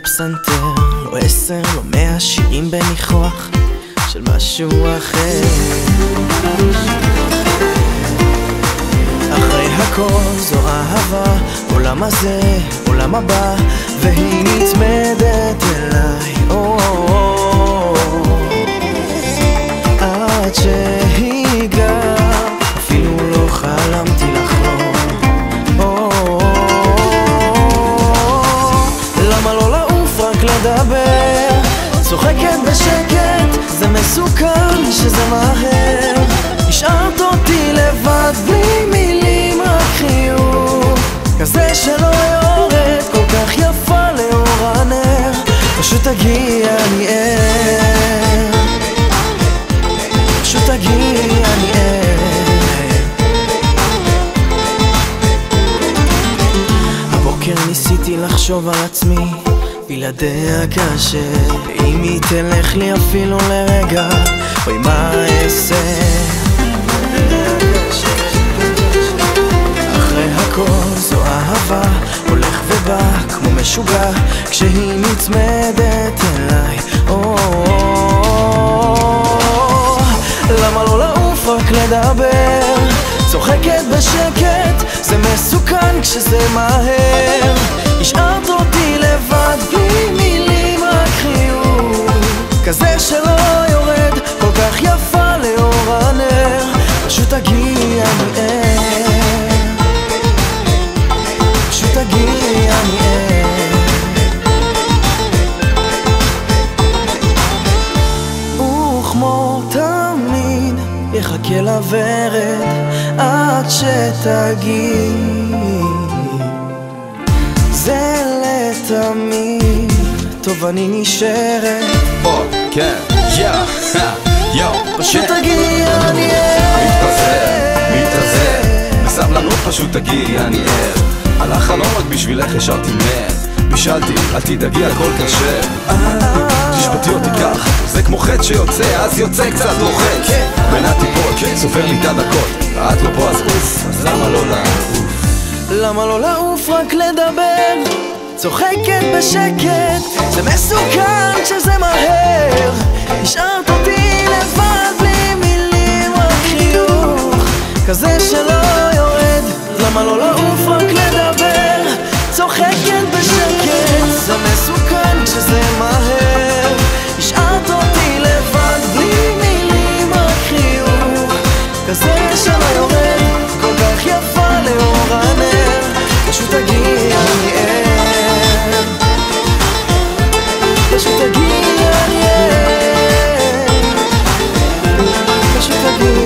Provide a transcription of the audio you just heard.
הפסנתר, לא 10, לא 100 שירים בניחוח של משהו אחר. אחרי הכל זו אהבה, עולם הזה, עולם הבא, והיא נצמדת אליי, עד שהיגע, אפילו לא חלמתי לחלום. למה לא לעוף רק לדבר? צוחקת בשקט, זה מסוכן שזה מהר. השארת אותי לבד בלי מילים, רק חיוך כזה שלא יורד, כל כך יפה לאור הנר. פשוט תגיע אני ער, פשוט תגיע אני ער. הבוקר ניסיתי לחשוב על עצמי, בלעדיה קשה. אם היא תלך לי אפילו לרגע, אוי מה אעשה? אחרי הכל זו אהבה, הולך ובא כמו משוגע, כשהיא נצמדת אליי. למה לא לעוף רק לדבר? צוחקת בשקט, זה מסוכן כשזה מהר. השארת אותי לבד בלי מילים, רק חיוך כזה שלא יורד, כל כך יפה לאור הנר. פשוט תגיע אני ער, פשוט תגיע אני ער. וכמו תמיד יחכה לוורד עד שתגיד זה לתמיד, טוב אני נשארת. כן, יאו, פשוט תגיע אני ער. מתאזר, בסבלנות פשוט תגיע אני ער. על החלום רק בשבילך השארתי מת, בישלתי, אל תדאגי הכל כשר. תשפטי אותי כך, זה כמו חטא שיוצא, אז יוצא קצת לוחץ. בין הטיפות, סופר לי את הדקות, את לא פה אז אוף, אז למה לא לעוף? למה לא לעוף רק לדבר? צוחקת בשקט, זה מסוכן כשזה מהר. השארת אותי לבד בלי מילים, רק חיוך כזה שלא יורד. למה לא לעוף רק לדבר? צוחקת בשקט, זה מסוכן כשזה מהר. השארת אותי לבד בלי מילים, רק חיוך כזה שלא יורד, כל כך יפה לאור הנר. פשוט תגיע אני ער, פשוט תגיע אני ער, פשוט תגיע